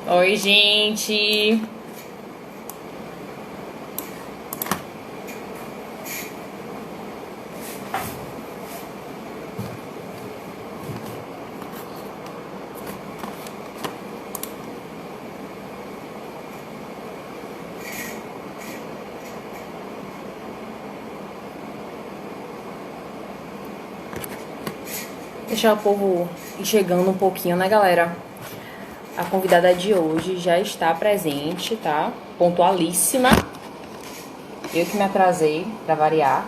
Oi, gente. Deixar o povo ir chegando um pouquinho, né, galera? A convidada de hoje já está presente, tá? Pontualíssima. Eu que me atrasei, pra variar.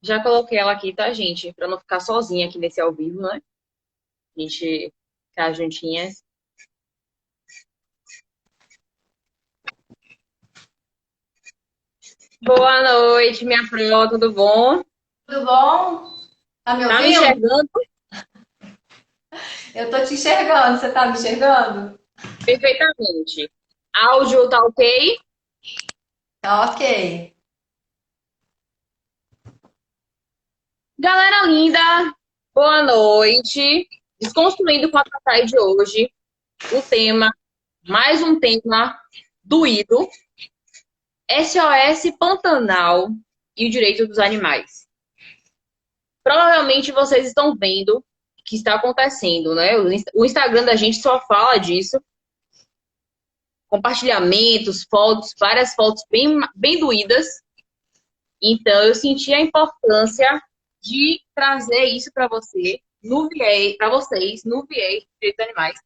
Já coloquei ela aqui, tá, gente? Pra não ficar sozinha aqui nesse ao vivo, né? A gente ficar juntinhas. Boa noite, minha pró, tudo bom? Tudo bom? Tá me Tá me ouvindo? enxergando Eu tô te enxergando, você tá me enxergando? perfeitamente. Áudio tá ok? Tá ok. Galera linda, boa noite. Desconstruindo com a Tatá de hoje. O tema, mais um tema doído, SOS Pantanal e o direito dos animais. Provavelmente vocês estão vendo o que está acontecendo, né? O Instagram da gente só fala disso. Compartilhamentos, fotos, várias fotos bem doídas. Então, eu senti a importância de trazer isso para você, no viés, para vocês, no viés de direitos dos animais.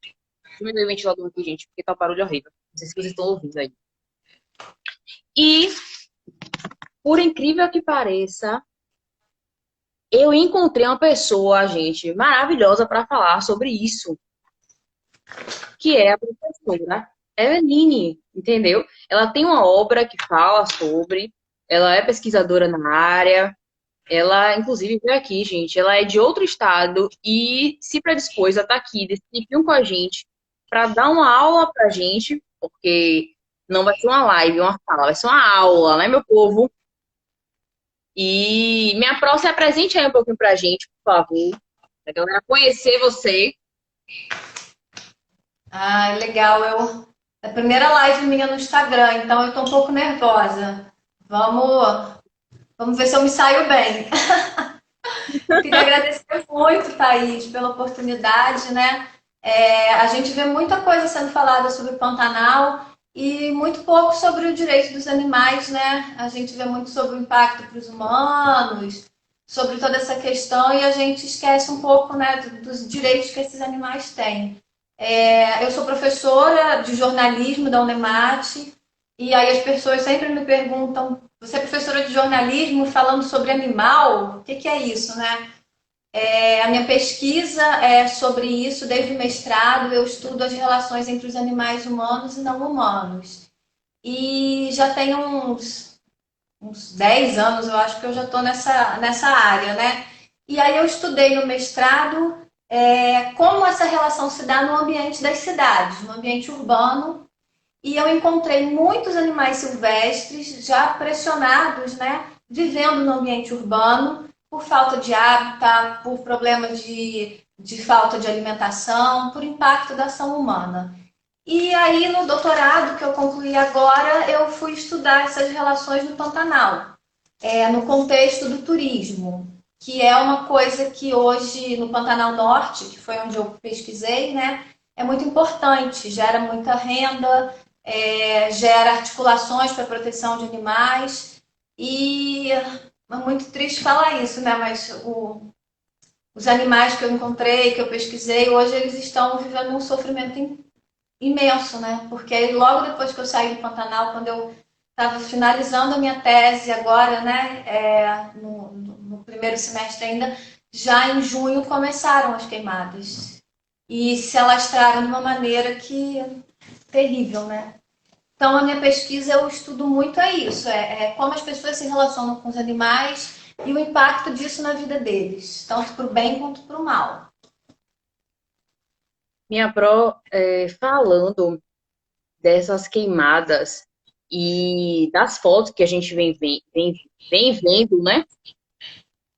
Diminuir o ventilador aqui, gente, porque tá um barulho horrível. Não sei se vocês estão ouvindo aí. E, por incrível que pareça, eu encontrei uma pessoa, gente, maravilhosa para falar sobre isso, que é a professora Eveline, entendeu? Ela tem uma obra que fala sobre, ela é pesquisadora na área, ela, inclusive, veio aqui, gente, ela é de outro estado e se predispôs a estar aqui, desse tempinho com a gente, para dar uma aula pra gente, porque não vai ser uma live, uma fala, vai ser uma aula, né, meu povo? E minha pró, se apresente aí um pouquinho pra gente, por favor. Pra galera conhecer você. Ah, legal. É a primeira live minha no Instagram, então eu tô um pouco nervosa. Vamos ver se eu me saio bem. Queria agradecer muito, Thaís, pela oportunidade, né? A gente vê muita coisa sendo falada sobre o Pantanal e muito pouco sobre o direito dos animais, né? A gente vê muito sobre o impacto para os humanos, sobre toda essa questão e a gente esquece um pouco, né, dos direitos que esses animais têm. Eu sou professora de jornalismo da Unemate e aí as pessoas sempre me perguntam: você é professora de jornalismo falando sobre animal? O que que é isso, né? A minha pesquisa é sobre isso desde o mestrado. Eu estudo as relações entre os animais humanos e não humanos. E já tem uns 10 anos, eu acho que eu já estou nessa área, né? E aí eu estudei no mestrado como essa relação se dá no ambiente das cidades, no ambiente urbano, e eu encontrei muitos animais silvestres já pressionados, né, vivendo no ambiente urbano por falta de hábitat, por problemas de falta de alimentação, por impacto da ação humana. E aí, no doutorado que eu concluí agora, eu fui estudar essas relações no Pantanal, no contexto do turismo, que é uma coisa que hoje no Pantanal Norte, que foi onde eu pesquisei, né, é muito importante, gera muita renda, gera articulações para a proteção de animais e é muito triste falar isso, né? Mas os animais que eu encontrei, que eu pesquisei, hoje eles estão vivendo um sofrimento imenso, né? Porque logo depois que eu saí do Pantanal, quando eu estava finalizando a minha tese agora, né? No primeiro semestre ainda, já em junho começaram as queimadas e se alastraram de uma maneira que terrível, né? Então, a minha pesquisa, eu estudo muito isso, como as pessoas se relacionam com os animais e o impacto disso na vida deles, tanto para o bem quanto para o mal. Minha pró, falando dessas queimadas e das fotos que a gente vem vendo, né?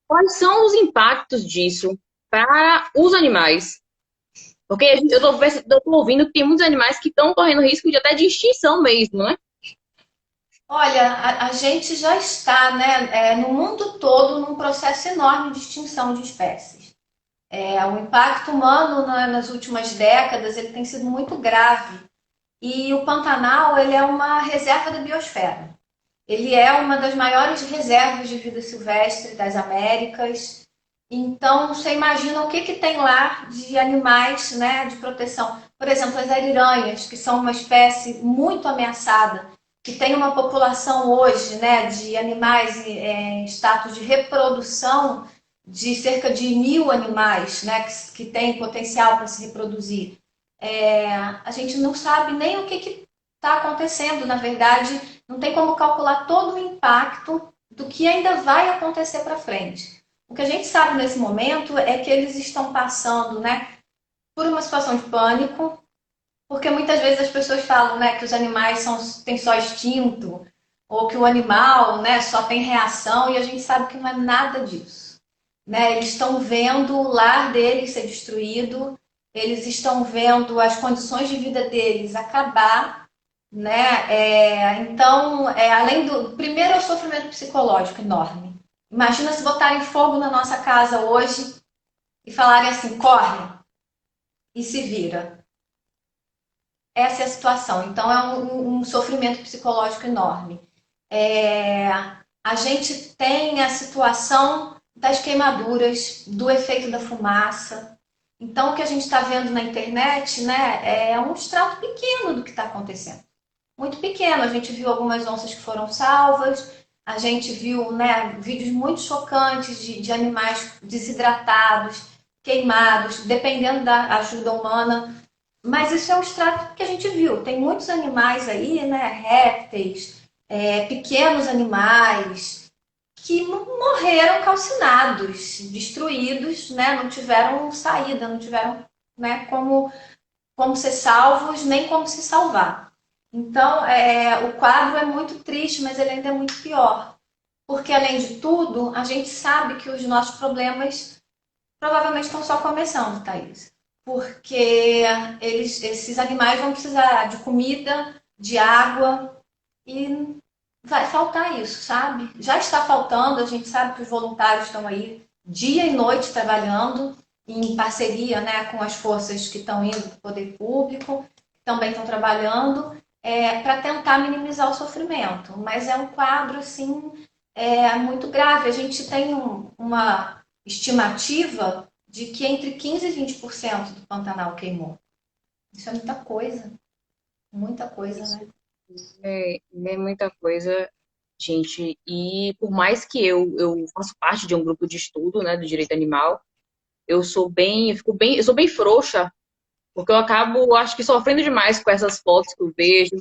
Quais são os impactos disso para os animais? Porque eu tô ouvindo que tem muitos animais que estão correndo risco de até de extinção mesmo, né? Olha, a gente já está, né, no mundo todo num processo enorme de extinção de espécies. O impacto humano nas últimas décadas ele tem sido muito grave. E o Pantanal ele é uma reserva da biosfera. Ele é uma das maiores reservas de vida silvestre das Américas. Então, você imagina o que, que tem lá de animais, né, de proteção. Por exemplo, as ariranhas, que são uma espécie muito ameaçada, que tem uma população hoje, né, de animais em status de reprodução de cerca de 1.000 animais, né, que têm potencial para se reproduzir. A gente não sabe nem o que está acontecendo, na verdade, não tem como calcular todo o impacto do que ainda vai acontecer para frente. O que a gente sabe nesse momento é que eles estão passando, né, por uma situação de pânico, porque muitas vezes as pessoas falam, né, que os animais têm só instinto, ou que o animal, né, só tem reação, e a gente sabe que não é nada disso. Né? Eles estão vendo o lar deles ser destruído, eles estão vendo as condições de vida deles acabar, né? Então, além do. Primeiro é o sofrimento psicológico enorme. Imagina se botarem fogo na nossa casa hoje e falarem assim: corre e se vira. Essa é a situação. Então, é um sofrimento psicológico enorme. A gente tem a situação das queimaduras, do efeito da fumaça. Então, o que a gente está vendo na internet, né, é um extrato pequeno do que está acontecendo. Muito pequeno. A gente viu algumas onças que foram salvas, a gente viu, né, vídeos muito chocantes de animais desidratados, queimados, dependendo da ajuda humana. Mas isso é um extrato que a gente viu. Tem muitos animais aí, né, répteis, pequenos animais, que morreram calcinados, destruídos, né? Não tiveram saída, não tiveram, né, como ser salvos, nem como se salvar. Então, o quadro é muito triste, mas ele ainda é muito pior. Porque, além de tudo, a gente sabe que os nossos problemas provavelmente estão só começando, Thaís. Porque esses animais vão precisar de comida, de água, e vai faltar isso, sabe? Já está faltando, a gente sabe que os voluntários estão aí dia e noite trabalhando em parceria, né, com as forças que estão indo para o poder público, também estão trabalhando para tentar minimizar o sofrimento. Mas é um quadro assim muito grave. A gente tem uma estimativa de que entre 15% e 20% do Pantanal queimou. Isso é muita coisa, né? É muita coisa, gente. E por mais que eu faço parte de um grupo de estudo, né, do direito animal, eu sou bem frouxa, porque eu acabo, acho que sofrendo demais com essas fotos que eu vejo,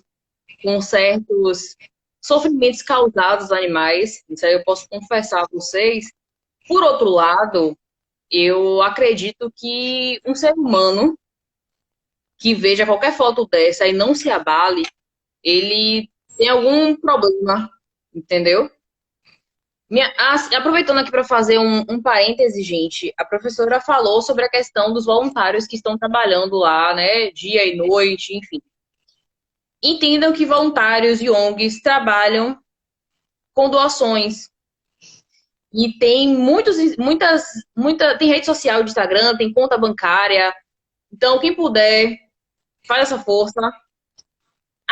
com certos sofrimentos causados aos animais. Isso aí eu posso confessar a vocês. Por outro lado, eu acredito que um ser humano que veja qualquer foto dessa e não se abale, ele tem algum problema, entendeu? Aproveitando aqui para fazer um parêntese, gente, a professora falou sobre a questão dos voluntários que estão trabalhando lá, né, dia e noite, enfim. Entendam que voluntários e ONGs trabalham com doações. E tem tem rede social de Instagram, tem conta bancária. Então, quem puder, faz essa força.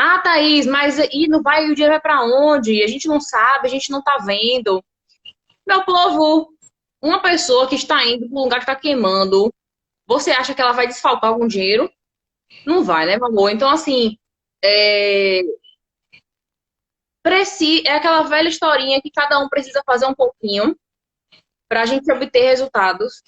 Ah, Thaís, mas e não vai, o dinheiro vai para onde? A gente não sabe, a gente não tá vendo. Meu povo, uma pessoa que está indo para um lugar que está queimando, você acha que ela vai desfalcar algum dinheiro? Não vai, né, meu amor? Então, assim, é, é aquela velha historinha que cada um precisa fazer um pouquinho para a gente obter resultados.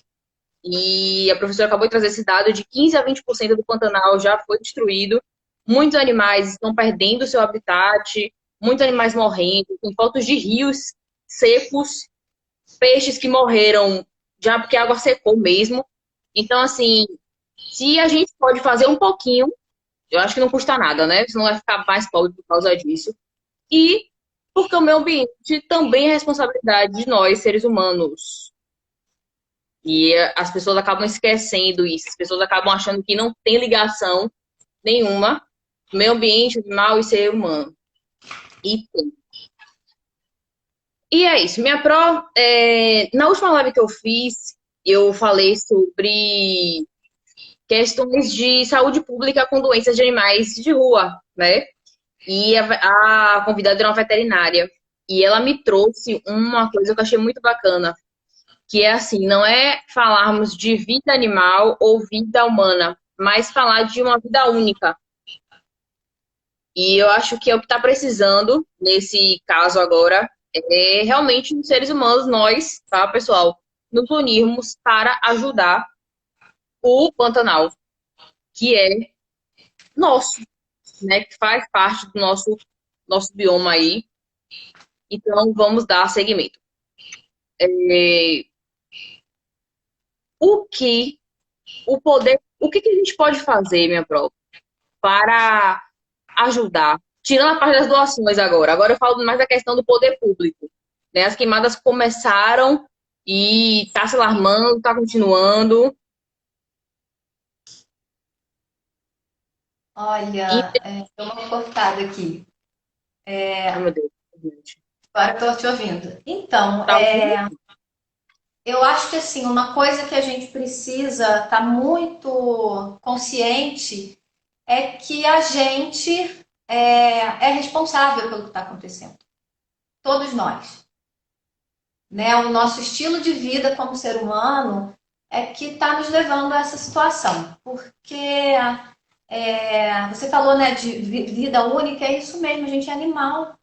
E a professora acabou de trazer esse dado de 15 a 20% do Pantanal já foi destruído. Muitos animais estão perdendo seu habitat, muitos animais morrendo, tem fotos de rios secos. peixes que morreram já porque a água secou mesmo. Então, assim, se a gente pode fazer um pouquinho, eu acho que não custa nada, né? Você não vai ficar mais pobre por causa disso. E porque o meio ambiente também é responsabilidade de nós, seres humanos. E as pessoas acabam esquecendo isso. As pessoas acabam achando que não tem ligação nenhuma meio ambiente, animal e ser humano. E tem. E é isso. Minha pró, na última live que eu fiz, eu falei sobre questões de saúde pública com doenças de animais de rua, né? E a convidada era uma veterinária. E ela me trouxe uma coisa que eu achei muito bacana, que é assim, não é falarmos de vida animal ou vida humana, mas falar de uma vida única. E eu acho que é o que está precisando nesse caso agora é realmente os seres humanos, nós, tá, pessoal, nos unirmos para ajudar o Pantanal, que é nosso, né, que faz parte do nosso bioma aí. Então, vamos dar seguimento. É, o que o que a gente pode fazer, minha prova, para ajudar? Tirando a parte das doações agora. Agora eu falo mais da questão do poder público. Né? As queimadas começaram e está se alarmando, está continuando. E... Olha, deu uma cortada aqui. Ai, meu Deus. Gente. Agora estou te ouvindo. Então, Tá ouvindo? eu acho que assim, uma coisa que a gente precisa estar muito consciente é que a gente é responsável pelo que está acontecendo. Todos nós. Né? O nosso estilo de vida como ser humano é que está nos levando a essa situação. Porque você falou, né, de vida única, é isso mesmo, a gente é animal.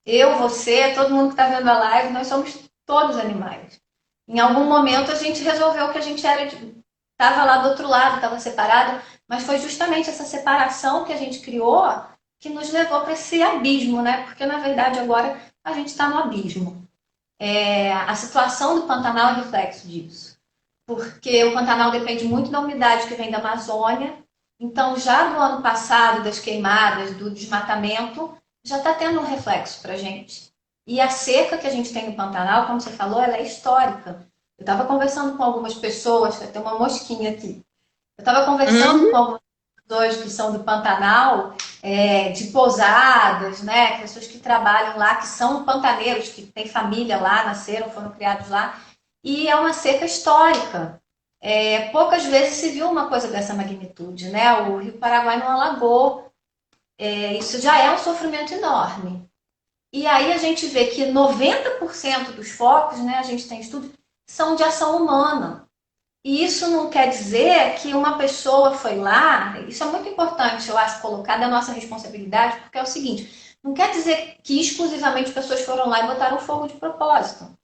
Eu, você, todo mundo que está vendo a live, nós somos todos animais. Em algum momento a gente resolveu que a gente estava lá do outro lado, estava separado, mas foi justamente essa separação que a gente criou que nos levou para esse abismo, né? Porque na verdade agora a gente está no abismo. A situação do Pantanal é reflexo disso, porque o Pantanal depende muito da umidade que vem da Amazônia. Então, já do ano passado, das queimadas, do desmatamento, já está tendo um reflexo para a gente. E a seca que a gente tem no Pantanal, como você falou, ela é histórica. Eu estava conversando com algumas pessoas, tem uma mosquinha aqui. Eu estava conversando Uhum. com algumas pessoas que são do Pantanal, de pousadas, né? Pessoas que trabalham lá, que são pantaneiros, que têm família lá, nasceram, foram criados lá. E é uma seca histórica. Poucas vezes se viu uma coisa dessa magnitude, né? O Rio Paraguai não alagou. Isso já é um sofrimento enorme. E aí a gente vê que 90% dos focos, né, a gente tem estudos, são de ação humana. E isso não quer dizer que uma pessoa foi lá, isso é muito importante, eu acho, colocar da nossa responsabilidade, porque é o seguinte, não quer dizer que exclusivamente pessoas foram lá e botaram fogo de propósito.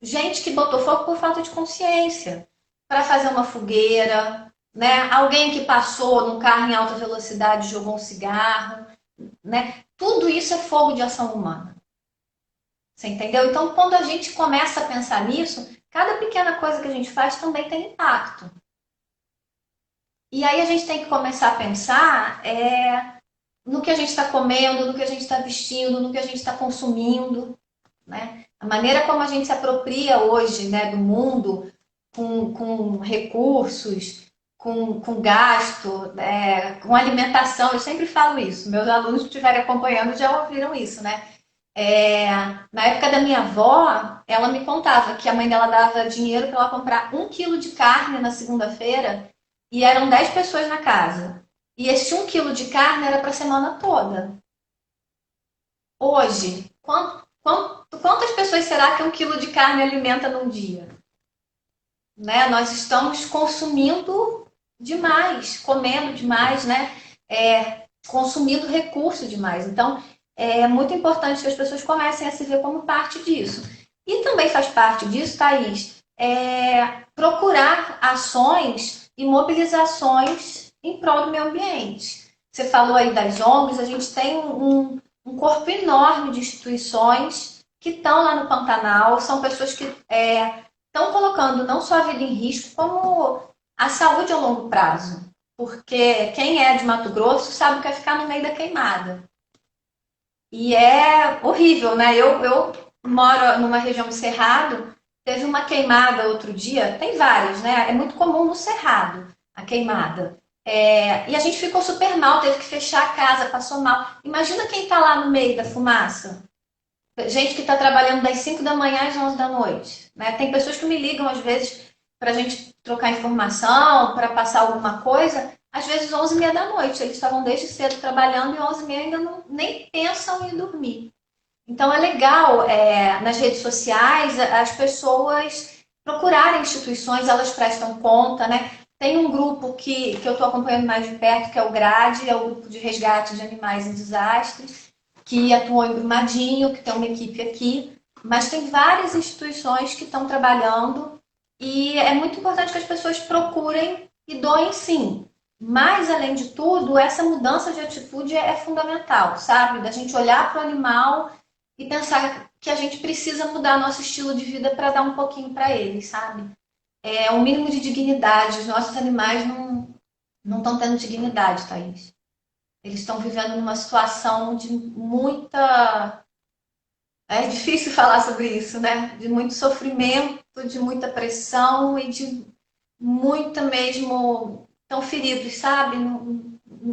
Gente que botou fogo por falta de consciência, para fazer uma fogueira, né? Alguém que passou num carro em alta velocidade e jogou um cigarro, né? Tudo isso é fogo de ação humana. Você entendeu? Então, quando a gente começa a pensar nisso, cada pequena coisa que a gente faz também tem impacto. E aí a gente tem que começar a pensar no que a gente está comendo, no que a gente está vestindo, no que a gente está consumindo, né? A maneira como a gente se apropria hoje, né, do mundo com recursos, com gasto, com alimentação. Eu sempre falo isso. Meus alunos que estiverem acompanhando já ouviram isso, né? Na época da minha avó, ela me contava que a mãe dela dava dinheiro para ela comprar 1 quilo de carne na segunda-feira e eram 10 pessoas na casa. E esse 1 quilo de carne era para a semana toda. Hoje, quantas pessoas será que 1 quilo de carne alimenta num dia? Né? Nós estamos consumindo demais, comendo demais, né? Consumindo recurso demais. Então, é muito importante que as pessoas comecem a se ver como parte disso. E também faz parte disso, Thaís, procurar ações e mobilizações em prol do meio ambiente. Você falou aí das ONGs, a gente tem um corpo enorme de instituições que estão lá no Pantanal, são pessoas que estão colocando não só a vida em risco, como a saúde a longo prazo. Porque quem é de Mato Grosso sabe o que é ficar no meio da queimada. E é horrível, né? Eu moro numa região do Cerrado, teve uma queimada outro dia, tem várias, né? É muito comum no Cerrado a queimada. E a gente ficou super mal, teve que fechar a casa, passou mal. Imagina quem está lá no meio da fumaça. Gente que está trabalhando das 5 da manhã às 11 da noite. Né? Tem pessoas que me ligam, às vezes, para a gente trocar informação, para passar alguma coisa. Às vezes, 11h30 da noite. Eles estavam desde cedo trabalhando e 11h30 ainda nem pensam em dormir. Então, é legal, nas redes sociais, as pessoas procurarem instituições, elas prestam conta, né? Tem um grupo que eu estou acompanhando mais de perto, que é o GRADE, é o Grupo de Resgate de Animais em Desastres, que atuou em Brumadinho, que tem uma equipe aqui, mas tem várias instituições que estão trabalhando e é muito importante que as pessoas procurem e doem sim. Mas, além de tudo, essa mudança de atitude é fundamental, sabe? Da gente olhar para o animal e pensar que a gente precisa mudar nosso estilo de vida para dar um pouquinho para eles, sabe? É um mínimo de dignidade. Os nossos animais não estão tendo dignidade, Thaís. Eles estão vivendo numa situação de muita. É difícil falar sobre isso, né? De muito sofrimento, de muita pressão e de muita mesmo. Estão feridos, sabe?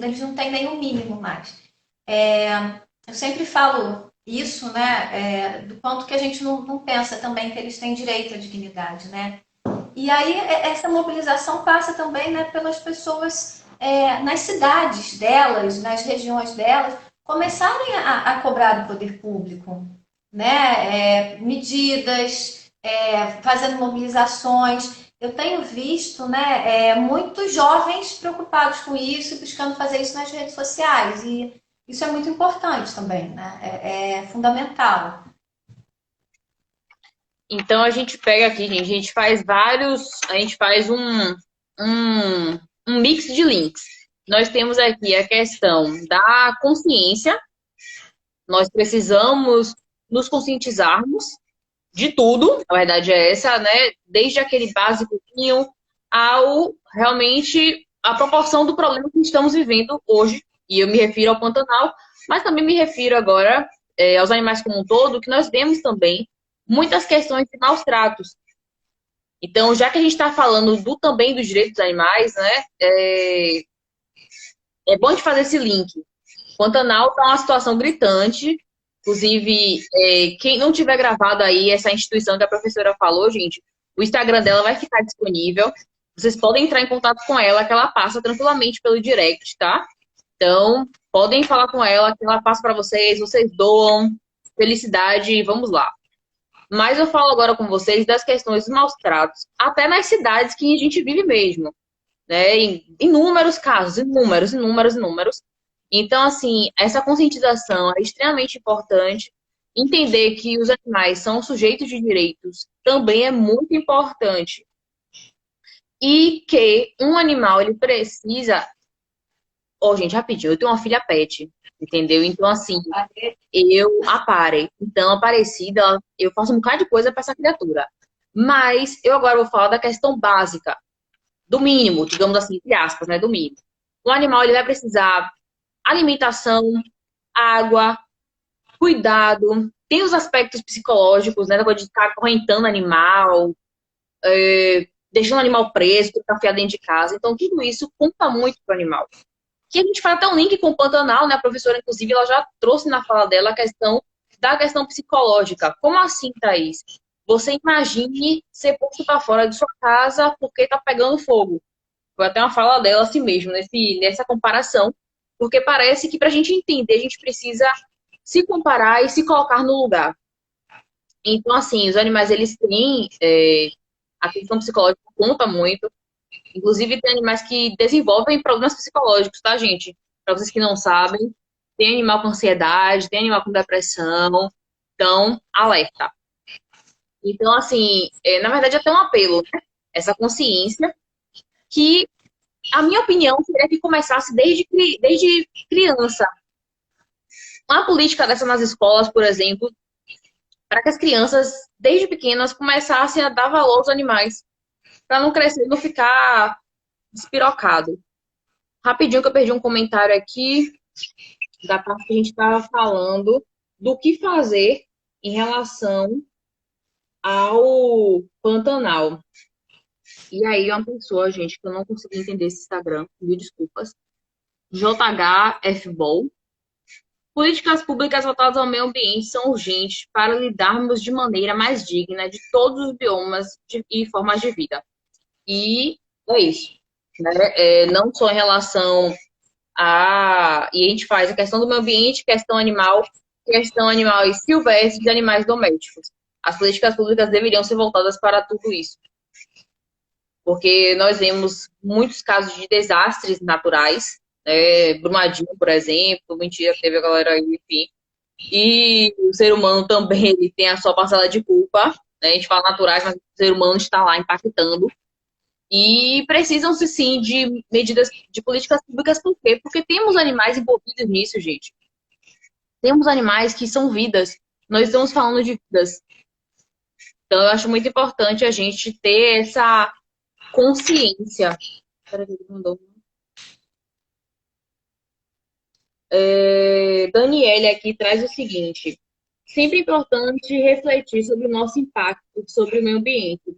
Eles não têm nem o mínimo mais. Eu sempre falo isso, né? Do ponto que a gente não pensa também que eles têm direito à dignidade, né? E aí essa mobilização passa também, né, pelas pessoas nas cidades delas, nas regiões delas, começarem a cobrar do poder público, né? Medidas, fazendo mobilizações. Eu tenho visto, né, muitos jovens preocupados com isso e buscando fazer isso nas redes sociais. E isso é muito importante também, né? É fundamental. Então a gente pega aqui, gente, a gente faz um, um mix de links. Nós temos aqui a questão da consciência, nós precisamos nos conscientizarmos de tudo, a verdade é essa, né? Desde aquele básicozinho ao realmente a proporção do problema que estamos vivendo hoje, e eu me refiro ao Pantanal, mas também me refiro agora aos animais como um todo, que nós vemos também muitas questões de maus tratos. Então, já que a gente está falando também dos direitos dos animais, né? É bom de fazer esse link. Pantanal está uma situação gritante. Inclusive, quem não tiver gravado aí essa instituição que a professora falou, gente, o Instagram dela vai ficar disponível. Vocês podem entrar em contato com ela, que ela passa tranquilamente pelo direct, tá? Então, podem falar com ela, que ela passa para vocês doam. Felicidade, vamos lá. Mas eu falo agora com vocês das questões dos maus tratos, até nas cidades que a gente vive mesmo, né? Em inúmeros casos, inúmeros. Então, assim, essa conscientização é extremamente importante. Entender que os animais são sujeitos de direitos também é muito importante. E que um animal, ele precisa... gente, rapidinho, eu tenho uma filha pet, entendeu? Então, assim, a Pare. Então, a Aparecida, eu faço um bocado de coisa para essa criatura. Mas eu agora vou falar da questão básica, do mínimo, digamos assim, entre aspas, né? Do mínimo. O animal, ele vai precisar alimentação, água, cuidado. Tem os aspectos psicológicos, né? Da coisa de ficar acorrentando animal, deixando o animal preso, ficar fiado dentro de casa. Então, tudo isso conta muito para o animal. Que a gente faz até um link com o Pantanal, né? A professora, inclusive, ela já trouxe na fala dela a questão da questão psicológica. Como assim, Thaís? Você imagine ser posto para fora de sua casa porque tá pegando fogo. Foi até uma fala dela assim mesmo, nessa comparação. Porque parece que para a gente entender, a gente precisa se comparar e se colocar no lugar. Então, assim, os animais, eles têm... a questão psicológica conta muito. Inclusive, tem animais que desenvolvem problemas psicológicos, tá, gente? Para vocês que não sabem, tem animal com ansiedade, tem animal com depressão. Então, alerta. Então, assim, na verdade, é até um apelo, né? Essa consciência que, a minha opinião, seria que começasse desde criança. Uma política dessa nas escolas, por exemplo, para que as crianças, desde pequenas, começassem a dar valor aos animais, para não crescer e não ficar despirocado. Rapidinho que eu perdi um comentário aqui da parte que a gente estava falando do que fazer em relação ao Pantanal. E aí, uma pessoa, gente, que eu não consegui entender esse Instagram, mil desculpas, JHFBol. Políticas públicas voltadas ao meio ambiente são urgentes para lidarmos de maneira mais digna de todos os biomas e formas de vida. E é isso. Né? Não só em relação a... E a gente faz a questão do meio ambiente, questão animais silvestres e animais domésticos. As políticas públicas deveriam ser voltadas para tudo isso. Porque nós vemos muitos casos de desastres naturais, Brumadinho, por exemplo, mentira, teve a galera aí, enfim. E o ser humano também ele tem a sua parcela de culpa, né? A gente fala naturais, mas o ser humano está lá impactando. E precisam-se sim de medidas, de políticas públicas, por quê? Porque temos animais envolvidos nisso, gente. Temos animais que são vidas. Nós estamos falando de vidas. Então, eu acho muito importante a gente ter essa consciência. Peraí, ele mandou. Daniele aqui traz o seguinte: sempre importante refletir sobre o nosso impacto sobre o meio ambiente.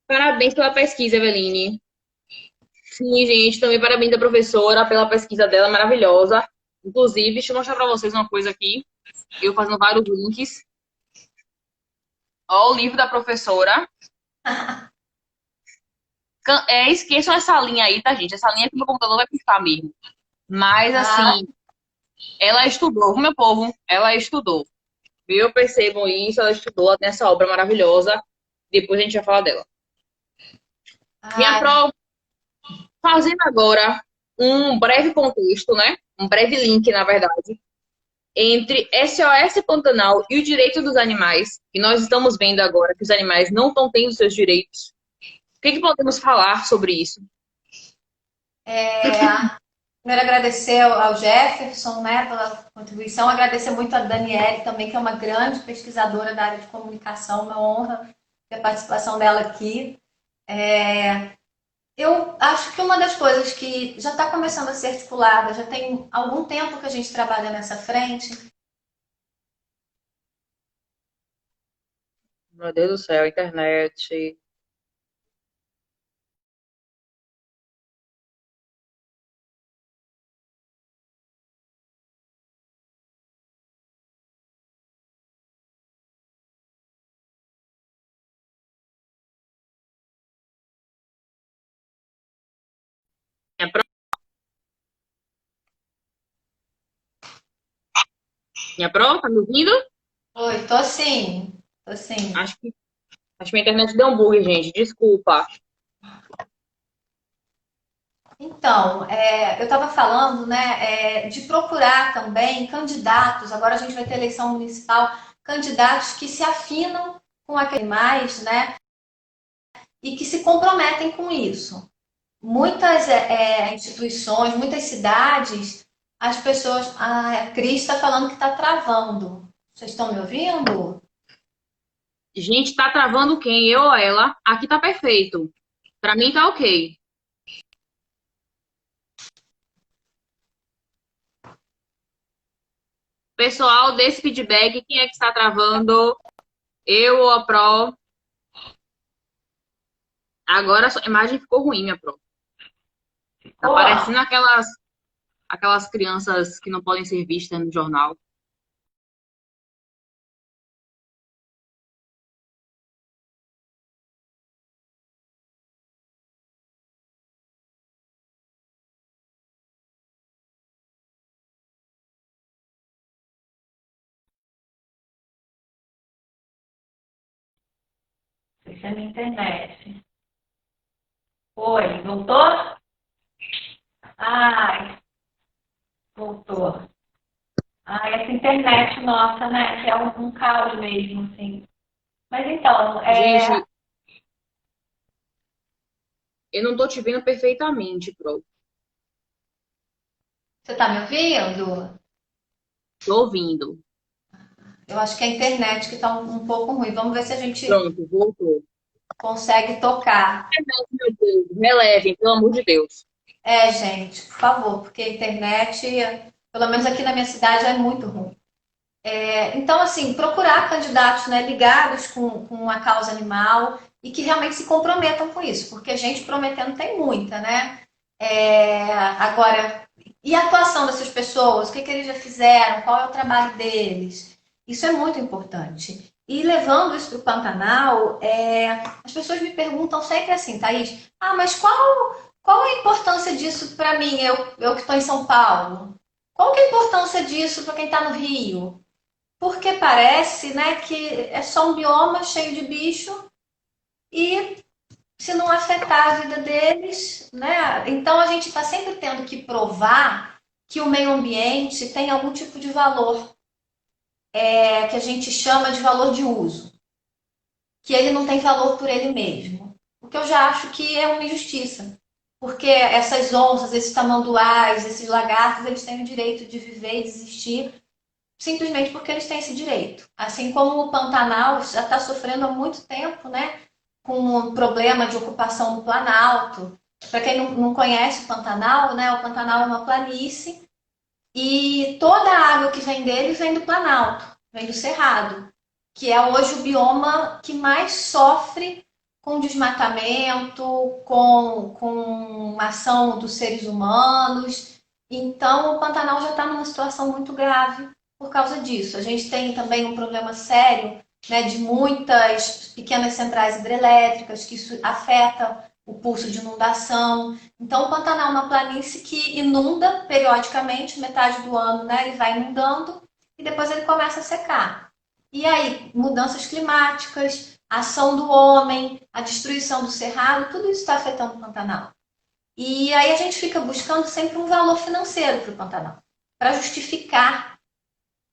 Parabéns pela pesquisa, Eveline. Sim, gente, também parabéns da professora pela pesquisa dela, maravilhosa. Inclusive, deixa eu mostrar para vocês uma coisa aqui. Eu fazendo vários links. Ó, o livro da professora. Esqueçam essa linha aí, tá, gente? Essa linha que meu computador vai piscar mesmo. Mas, Ah, assim, ela estudou, meu povo, ela estudou. Viu? Percebam isso, ela estudou nessa obra maravilhosa. Depois a gente vai falar dela. Minha ah, prova, fazendo agora um breve contexto, né? Um breve link, na verdade, entre SOS Pantanal e o direito dos animais, que nós estamos vendo agora que os animais não estão tendo seus direitos. O que podemos falar sobre isso? primeiro agradecer ao Jefferson, né, pela contribuição, agradecer muito a Daniele também, que é uma grande pesquisadora da área de comunicação, uma honra ter a participação dela aqui. Eu acho que uma das coisas que já está começando a ser articulada, já tem algum tempo que a gente trabalha nessa frente. Meu Deus do céu, internet. Minha pro, minha pro, tá me ouvindo? Oi, tô sim, tô sim. Acho que, acho que minha internet deu um bug, gente. Desculpa. Então, eu estava falando, né, de procurar também candidatos. Agora a gente vai ter eleição municipal, candidatos que se afinam com aqueles mais, né, e que se comprometem com isso. Muitas instituições, muitas cidades, as pessoas. Ah, a Cris está falando que está travando. Vocês estão me ouvindo? Gente, tá travando quem? Eu ou ela? Aqui tá perfeito. Pra mim tá ok. Pessoal, desse feedback, quem é que está travando? Eu ou a Pro? Agora a sua imagem ficou ruim, minha Pro. Tá Boa! parecendo aquelas crianças que não podem ser vistas no jornal. Isso é minha internet. Oi, voltou? Ai, voltou. Ai, essa internet nossa, né? Que é um caos mesmo, assim. Mas então, Gente, eu não tô te vendo perfeitamente, Pro. você tá me ouvindo? Tô ouvindo. Eu acho que é a internet que está um pouco ruim. Vamos ver se a gente Pronto, voltou. consegue tocar. Meu Deus, relevem, pelo amor de Deus. É, gente, por favor, porque a internet, pelo menos aqui na minha cidade, é muito ruim. Então, assim, procurar candidatos, né, ligados com a causa animal e que realmente se comprometam com isso, porque gente prometendo tem muita, né? Agora, e a atuação dessas pessoas? O que, que eles já fizeram? Qual é o trabalho deles? Isso é muito importante. E levando isso para o Pantanal, as pessoas me perguntam sempre assim, Thaís, mas qual a importância disso para mim, eu que estou em São Paulo? Qual que é a importância disso para quem está no Rio? Porque parece, né, que é só um bioma cheio de bicho e se não afetar a vida deles, né? Então a gente está sempre tendo que provar que o meio ambiente tem algum tipo de valor, que a gente chama de valor de uso, que ele não tem valor por ele mesmo. O que eu já acho que é uma injustiça. Porque essas onças, esses tamanduás, esses lagartos, eles têm o direito de viver e de existir simplesmente porque eles têm esse direito. Assim como o Pantanal já está sofrendo há muito tempo, né, com um problema de ocupação do Planalto. Para quem não conhece o Pantanal, né, o Pantanal é uma planície e toda a água que vem dele vem do Planalto, vem do Cerrado, que é hoje o bioma que mais sofre com desmatamento, com ação dos seres humanos. Então, o Pantanal já está numa situação muito grave por causa disso. A gente tem também um problema sério, né, de muitas pequenas centrais hidrelétricas, que isso afeta o pulso de inundação. Então, o Pantanal é uma planície que inunda periodicamente, metade do ano, né, ele vai inundando e depois ele começa a secar. E aí, mudanças climáticas, a ação do homem, a destruição do cerrado, tudo isso está afetando o Pantanal. E aí a gente fica buscando sempre um valor financeiro para o Pantanal, para justificar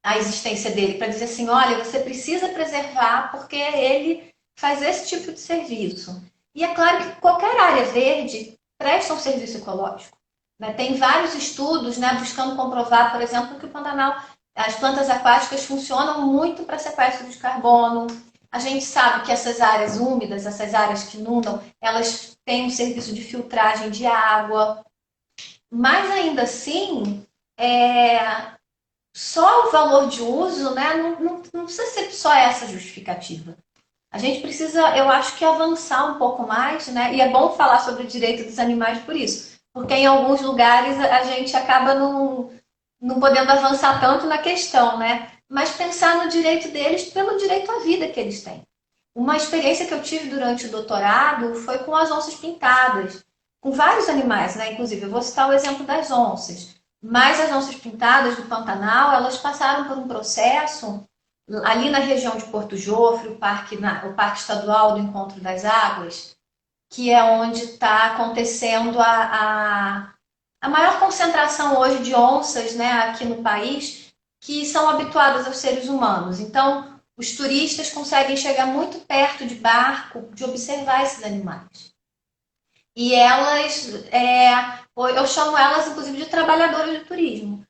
a existência dele, para dizer assim, olha, você precisa preservar porque ele faz esse tipo de serviço. E é claro que qualquer área verde presta um serviço ecológico. Né? Tem vários estudos, né, buscando comprovar, por exemplo, que o Pantanal, as plantas aquáticas funcionam muito para sequestro de carbono. A gente sabe que essas áreas úmidas, essas áreas que inundam, elas têm um serviço de filtragem de água. Mas ainda assim, só o valor de uso, né, não precisa ser só essa justificativa. A gente precisa, eu acho que avançar um pouco mais, né? E é bom falar sobre o direito dos animais por isso, porque em alguns lugares a gente acaba não podendo avançar tanto na questão, né? Mas pensar no direito deles pelo direito à vida que eles têm. Uma experiência que eu tive durante o doutorado foi com as onças pintadas, com vários animais, né? Inclusive, eu vou citar o exemplo das onças. Mas as onças pintadas do Pantanal, elas passaram por um processo ali na região de Porto Jofre, o Parque Estadual do Encontro das Águas, que é onde está acontecendo a maior concentração hoje de onças, né, aqui no país, que são habituadas aos seres humanos. Então, os turistas conseguem chegar muito perto de barco, de observar esses animais. E elas, eu chamo elas, inclusive, de trabalhadoras de turismo,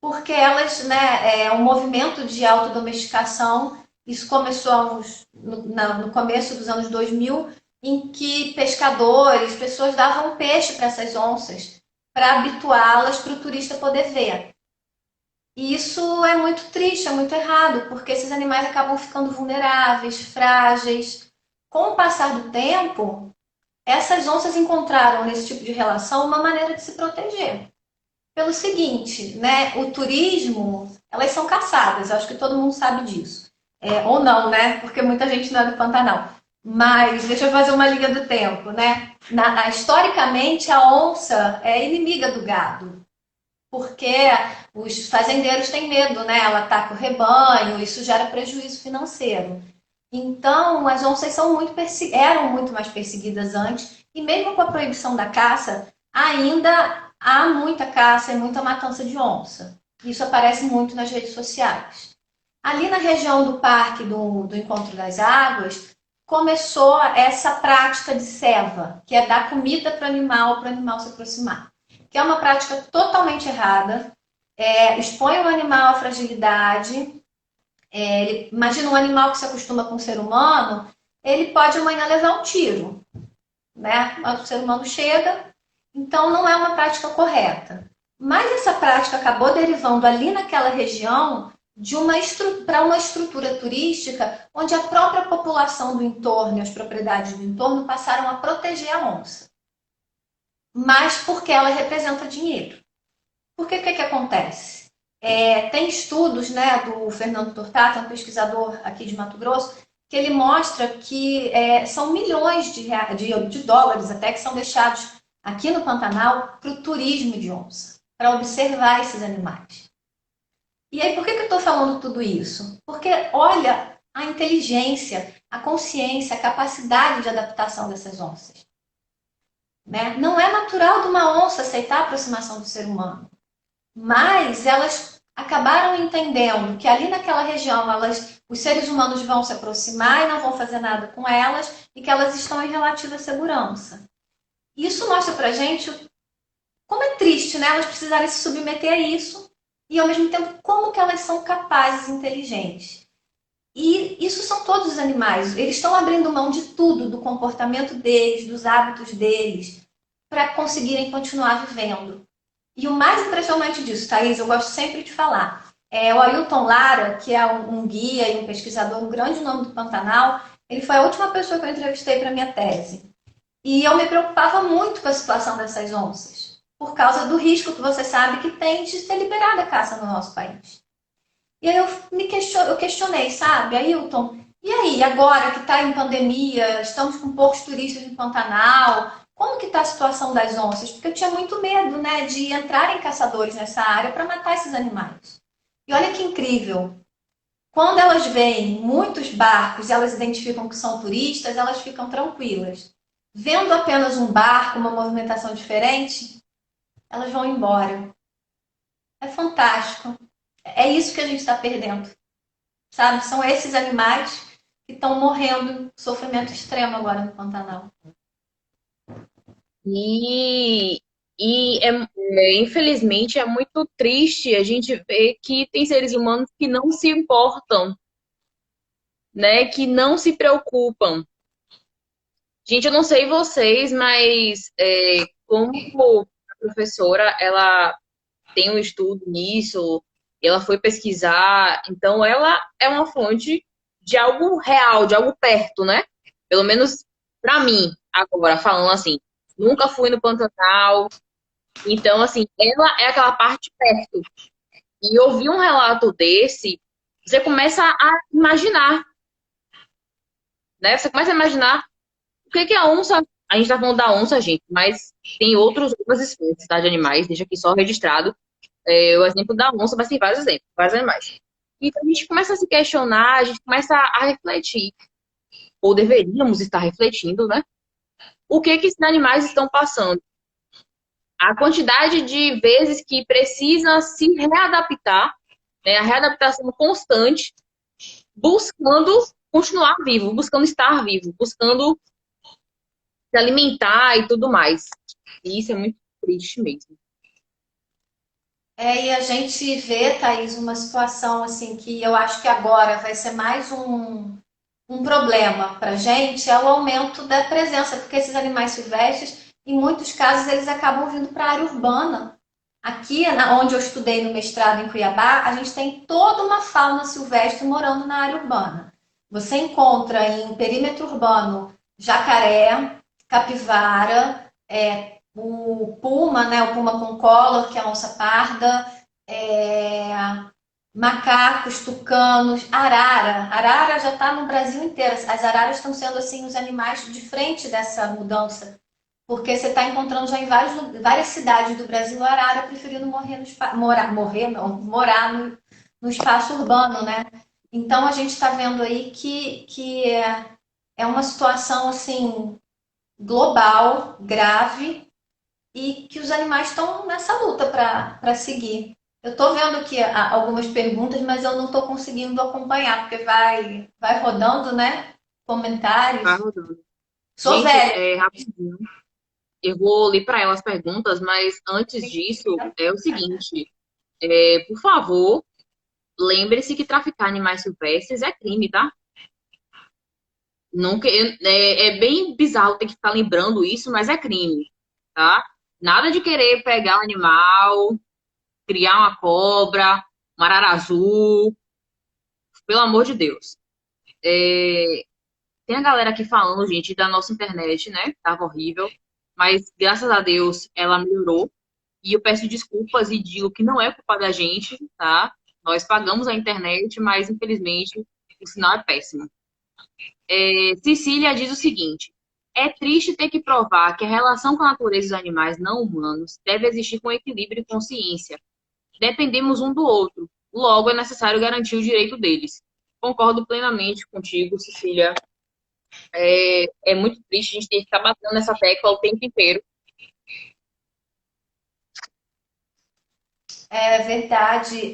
porque elas, né, é um movimento de autodomesticação. Isso começou no começo dos anos 2000, em que pescadores, pessoas davam peixe para essas onças, para habituá-las para o turista poder ver. E isso é muito triste, é muito errado, porque esses animais acabam ficando vulneráveis, frágeis. Com o passar do tempo, essas onças encontraram nesse tipo de relação uma maneira de se proteger. Pelo seguinte, né? O turismo, elas são caçadas, acho que todo mundo sabe disso. Ou não, né? Porque muita gente não é do Pantanal. Mas deixa eu fazer uma linha do tempo, né? Historicamente, a onça é inimiga do gado, porque os fazendeiros têm medo, né? Ela ataca o rebanho, isso gera prejuízo financeiro. Então, as onças eram muito mais perseguidas antes, e mesmo com a proibição da caça, ainda há muita caça e muita matança de onça. Isso aparece muito nas redes sociais. Ali na região do Parque do Encontro das Águas, começou essa prática de ceva, que é dar comida para o animal se aproximar. Que é uma prática totalmente errada, expõe o animal à fragilidade, Imagina um animal que se acostuma com o ser humano, ele pode amanhã levar um tiro, né? O ser humano chega, então não é uma prática correta. Mas essa prática acabou derivando ali naquela região para uma estrutura turística onde a própria população do entorno e as propriedades do entorno passaram a proteger a onça. Mas porque ela representa dinheiro. Porque o que acontece? Tem estudos, né, do Fernando Tortato, um pesquisador aqui de Mato Grosso, que ele mostra que são milhões de dólares até que são deixados aqui no Pantanal para o turismo de onça, para observar esses animais. E aí, por que eu estou falando tudo isso? Porque olha a inteligência, a consciência, a capacidade de adaptação dessas onças. Né? Não é natural de uma onça aceitar a aproximação do ser humano. Mas elas acabaram entendendo que ali naquela região os seres humanos vão se aproximar e não vão fazer nada com elas e que elas estão em relativa segurança. Isso mostra pra gente como é triste, né? Elas precisarem se submeter a isso e ao mesmo tempo como que elas são capazes e inteligentes. E isso são todos os animais. Eles estão abrindo mão de tudo, do comportamento deles, dos hábitos deles, para conseguirem continuar vivendo. E o mais impressionante disso, Thaís, eu gosto sempre de falar, o Ailton Lara, que é um guia e um pesquisador, um grande nome do Pantanal, ele foi a última pessoa que eu entrevistei para minha tese. E eu me preocupava muito com a situação dessas onças, por causa do risco que você sabe que tem de ser liberada a caça no nosso país. E aí eu questionei, sabe, Ailton, e aí, agora que está em pandemia, estamos com poucos turistas no Pantanal, como que está a situação das onças? Porque eu tinha muito medo, né, de entrarem caçadores nessa área para matar esses animais. E olha que incrível. Quando elas veem muitos barcos e elas identificam que são turistas, elas ficam tranquilas. Vendo apenas um barco, uma movimentação diferente, elas vão embora. É fantástico. É isso que a gente está perdendo. Sabe? São esses animais que estão morrendo, sofrimento extremo agora no Pantanal. E, infelizmente é muito triste a gente ver que tem seres humanos que não se importam, né? Que não se preocupam. Gente, eu não sei vocês, mas como a professora, ela tem um estudo nisso, ela foi pesquisar, então ela é uma fonte de algo real, de algo perto, né? Pelo menos para mim, agora, falando assim, nunca fui no Pantanal, então, assim, ela é aquela parte perto. E ouvir um relato desse, você começa a imaginar, né? Você começa a imaginar o que que a onça. A gente tá falando da onça, gente, mas tem outras espécies, tá, de animais, deixa aqui só registrado. O exemplo da onça, mas tem vários exemplos, vários animais. Então a gente começa a se questionar, a gente começa a refletir, ou deveríamos estar refletindo, né? O que que esses animais estão passando? A quantidade de vezes que precisa se readaptar, né? A readaptação constante, buscando continuar vivo, buscando estar vivo, buscando se alimentar e tudo mais. E isso é muito triste mesmo. E a gente vê, Thaís, uma situação assim que eu acho que agora vai ser mais um problema para a gente, é o aumento da presença, porque esses animais silvestres, em muitos casos, eles acabam vindo para a área urbana. Aqui, onde eu estudei no mestrado em Cuiabá, a gente tem toda uma fauna silvestre morando na área urbana. Você encontra em perímetro urbano jacaré, capivara, o puma, né, o puma concolor, que é a onça parda, macacos, tucanos, arara. Arara já está no Brasil inteiro. As araras estão sendo assim os animais de frente dessa mudança, porque você está encontrando já em várias cidades do Brasil a arara preferindo morar no espaço urbano, né? Então a gente está vendo aí que é uma situação assim global, grave, e que os animais estão nessa luta para seguir. Eu estou vendo aqui algumas perguntas, mas eu não estou conseguindo acompanhar, porque vai rodando, né? Tá Comentários. rodando. Sou Gente, velha. rapidinho. Eu vou ler para ela as perguntas, mas antes disso, é o seguinte: por favor, lembre-se que traficar animais silvestres é crime, tá? Nunca, é bem bizarro ter que ficar lembrando isso, mas é crime, tá? Nada de querer pegar um animal, criar uma cobra, uma arara azul, pelo amor de Deus. É, tem a galera aqui falando, gente, da nossa internet, né? Tava horrível, mas graças a Deus ela melhorou. E eu peço desculpas e digo que não é culpa da gente, tá? Nós pagamos a internet, mas infelizmente o sinal é péssimo. Cecília diz o seguinte: é triste ter que provar que a relação com a natureza e os animais não humanos deve existir com equilíbrio e consciência. Dependemos um do outro, logo é necessário garantir o direito deles. Concordo plenamente contigo, Cecília. É muito triste a gente ter que ficar batendo nessa tecla o tempo inteiro. É verdade.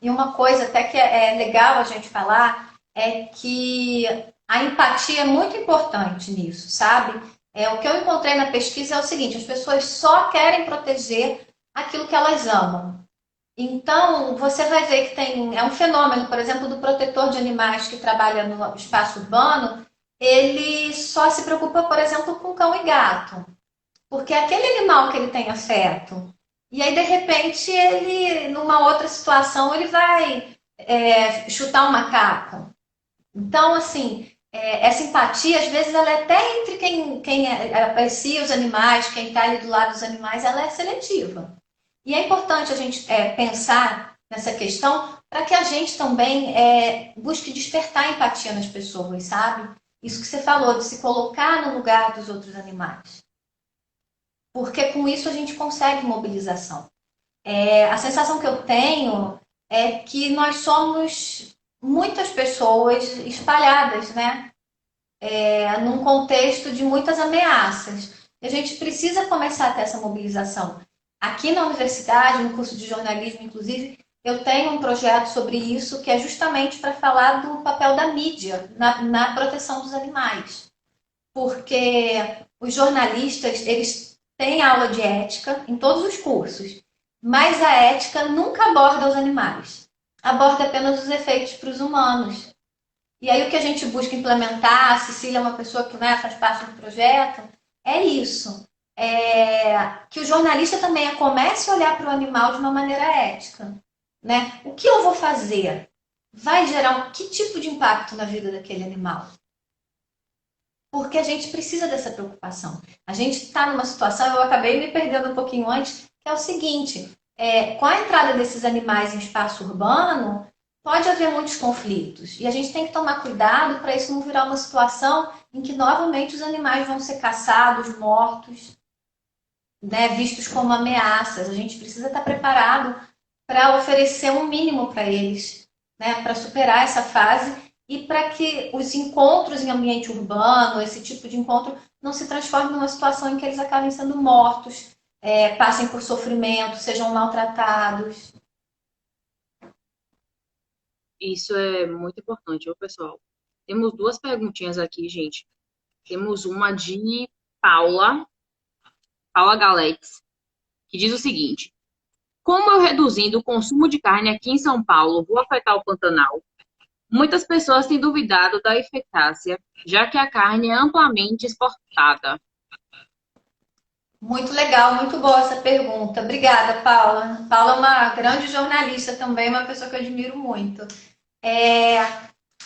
E uma coisa até que é legal a gente falar é que a empatia é muito importante nisso, sabe? O que eu encontrei na pesquisa é o seguinte: as pessoas só querem proteger aquilo que elas amam. Então, você vai ver que é um fenômeno, por exemplo, do protetor de animais que trabalha no espaço urbano, ele só se preocupa, por exemplo, com cão e gato, porque é aquele animal que ele tem afeto. E aí, de repente, ele, numa outra situação, ele vai chutar um macaco. Então, assim, essa empatia, às vezes, ela é até entre quem aprecia os animais, quem está ali do lado dos animais, ela é seletiva. E é importante a gente pensar nessa questão para que a gente também busque despertar empatia nas pessoas, sabe? Isso que você falou, de se colocar no lugar dos outros animais. Porque com isso a gente consegue mobilização. A sensação que eu tenho é que nós somos muitas pessoas espalhadas, né? Num contexto de muitas ameaças. E a gente precisa começar a ter essa mobilização. Aqui na universidade, no curso de jornalismo, inclusive, eu tenho um projeto sobre isso que é justamente para falar do papel da mídia na proteção dos animais. Porque os jornalistas, eles têm aula de ética em todos os cursos, mas a ética nunca aborda os animais, aborda apenas os efeitos para os humanos. E aí o que a gente busca implementar, a Cecília é uma pessoa que, né, faz parte do projeto, é isso. Que o jornalista também comece a olhar para o animal de uma maneira ética. Né? O que eu vou fazer? Vai gerar que tipo de impacto na vida daquele animal? Porque a gente precisa dessa preocupação. A gente está numa situação, eu acabei me perdendo um pouquinho antes, que é o seguinte: com a entrada desses animais em espaço urbano, pode haver muitos conflitos. E a gente tem que tomar cuidado para isso não virar uma situação em que novamente os animais vão ser caçados, mortos, né, vistos como ameaças. A gente precisa estar preparado para oferecer um mínimo para eles, né, para superar essa fase e para que os encontros em ambiente urbano, esse tipo de encontro, não se transforme numa situação em que eles acabem sendo mortos, passem por sofrimento, sejam maltratados. Isso é muito importante, viu, pessoal? Temos duas perguntinhas aqui, gente. Temos uma de Paula, Paula Galex, que diz o seguinte: como eu reduzindo o consumo de carne aqui em São Paulo vou afetar o Pantanal? Muitas pessoas têm duvidado da eficácia, já que a carne é amplamente exportada. Muito legal, muito boa essa pergunta. Obrigada, Paula. Paula é uma grande jornalista também, uma pessoa que eu admiro muito.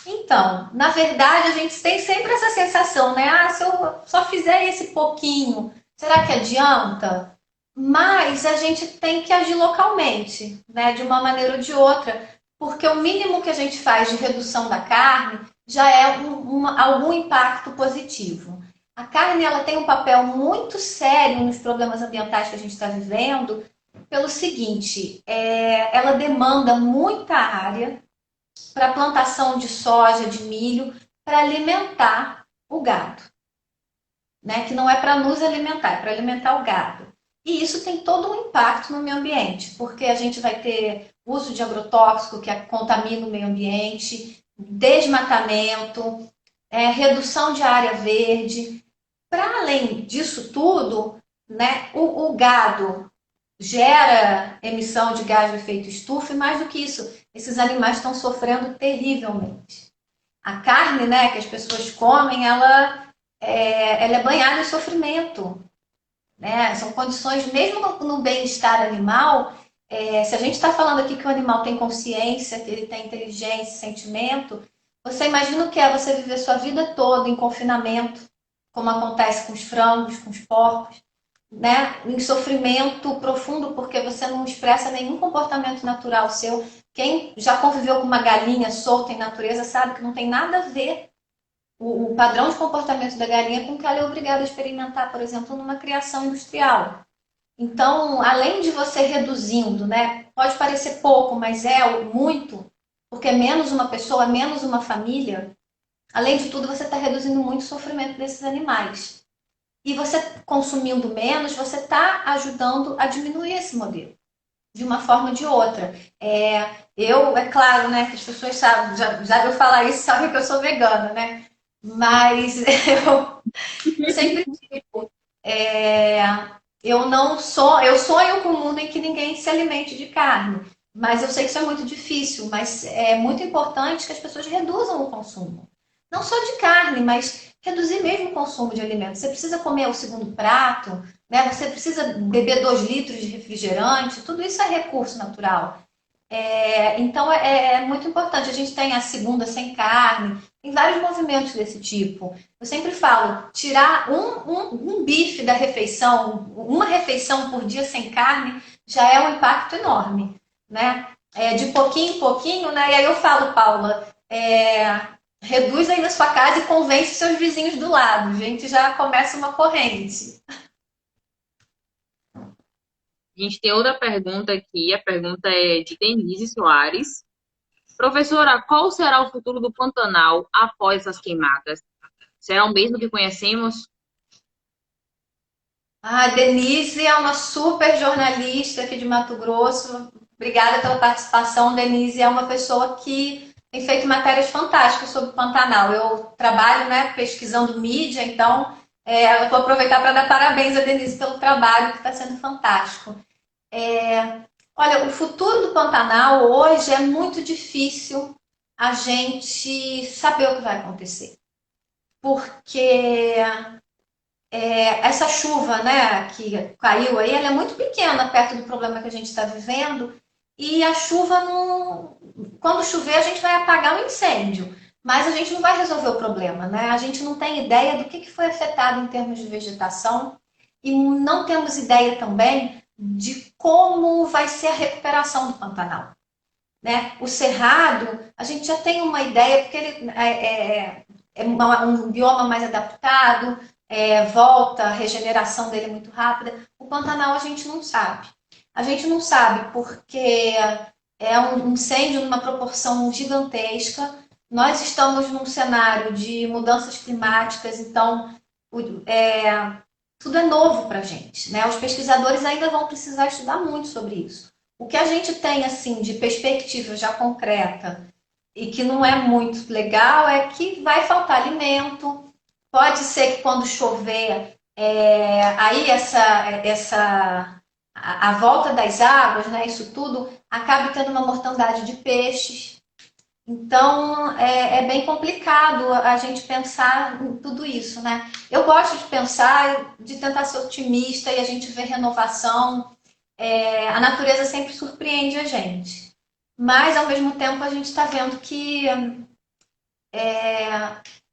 Então, na verdade, a gente tem sempre essa sensação, né? Ah, se eu só fizer esse pouquinho, será que adianta? Mas a gente tem que agir localmente, né? De uma maneira ou de outra, porque o mínimo que a gente faz de redução da carne já é algum impacto positivo. A carne ela tem um papel muito sério nos problemas ambientais que a gente está vivendo, pelo seguinte, ela demanda muita área para plantação de soja, de milho, para alimentar o gado, né? Que não é para nos alimentar, é para alimentar o gado. E isso tem todo um impacto no meio ambiente, porque a gente vai ter uso de agrotóxico que contamina o meio ambiente, desmatamento, redução de área verde. Para além disso tudo, né, o gado gera emissão de gás de efeito estufa e mais do que isso, esses animais estão sofrendo terrivelmente. A carne, né, que as pessoas comem, ela é banhada em sofrimento, né? São condições, mesmo no bem-estar animal, se a gente está falando aqui que o animal tem consciência, que ele tem inteligência, sentimento, você imagina o que é você viver sua vida toda em confinamento, como acontece com os frangos, com os porcos, né? Em sofrimento profundo, porque você não expressa nenhum comportamento natural seu. Quem já conviveu com uma galinha solta em natureza sabe que não tem nada a ver o padrão de comportamento da galinha com o que ela é obrigada a experimentar, por exemplo, numa criação industrial. Então, além de você reduzindo, né? Pode parecer pouco, mas é muito, porque é menos uma pessoa, menos uma família. Além de tudo, você está reduzindo muito o sofrimento desses animais. E você consumindo menos, você está ajudando a diminuir esse modelo, de uma forma ou de outra. É claro, né, que as pessoas sabem, já eu falar isso, sabem que eu sou vegana, né? Mas eu sempre digo, é, eu não sou, eu sonho com um mundo em que ninguém se alimente de carne. Mas eu sei que isso é muito difícil, mas é muito importante que as pessoas reduzam o consumo. Não só de carne, mas reduzir mesmo o consumo de alimentos. Você precisa comer o segundo prato, né? Você precisa beber 2 litros de refrigerante, tudo isso é recurso natural. Então é muito importante. A gente tem a segunda sem carne, tem vários movimentos desse tipo. Eu sempre falo, tirar um bife da refeição, uma refeição por dia sem carne, já é um impacto enorme, né? De pouquinho em pouquinho, né? E aí eu falo, Paula, reduz aí na sua casa e convence seus vizinhos do lado. A gente já começa uma corrente. A gente tem outra pergunta aqui. A pergunta é de Denise Soares. Professora, qual será o futuro do Pantanal após as queimadas? Será o mesmo que conhecemos? A Denise é uma super jornalista aqui de Mato Grosso. Obrigada pela participação. Denise é uma pessoa que tem feito matérias fantásticas sobre o Pantanal. Eu trabalho, né, pesquisando mídia, então eu vou aproveitar para dar parabéns a Denise pelo trabalho que está sendo fantástico. Olha, o futuro do Pantanal hoje é muito difícil a gente saber o que vai acontecer, porque essa chuva, né, que caiu aí, ela é muito pequena perto do problema que a gente está vivendo. E a chuva não. Quando chover, a gente vai apagar o incêndio. Mas a gente não vai resolver o problema, né? A gente não tem ideia do que foi afetado em termos de vegetação. E não temos ideia também de como vai ser a recuperação do Pantanal. Né? O Cerrado, a gente já tem uma ideia, porque ele é um bioma mais adaptado, volta, a regeneração dele é muito rápida. O Pantanal a gente não sabe. A gente não sabe porque é um incêndio numa proporção gigantesca. Nós estamos num cenário de mudanças climáticas, então tudo é novo para a gente. Né? Os pesquisadores ainda vão precisar estudar muito sobre isso. O que a gente tem assim de perspectiva já concreta e que não é muito legal é que vai faltar alimento. Pode ser que quando chover, aí a volta das águas, né, isso tudo, acabe tendo uma mortandade de peixes. Então, é bem complicado a gente pensar em tudo isso, né? Eu gosto de pensar, de tentar ser otimista e a gente ver renovação. A natureza sempre surpreende a gente. Mas, ao mesmo tempo, a gente está vendo que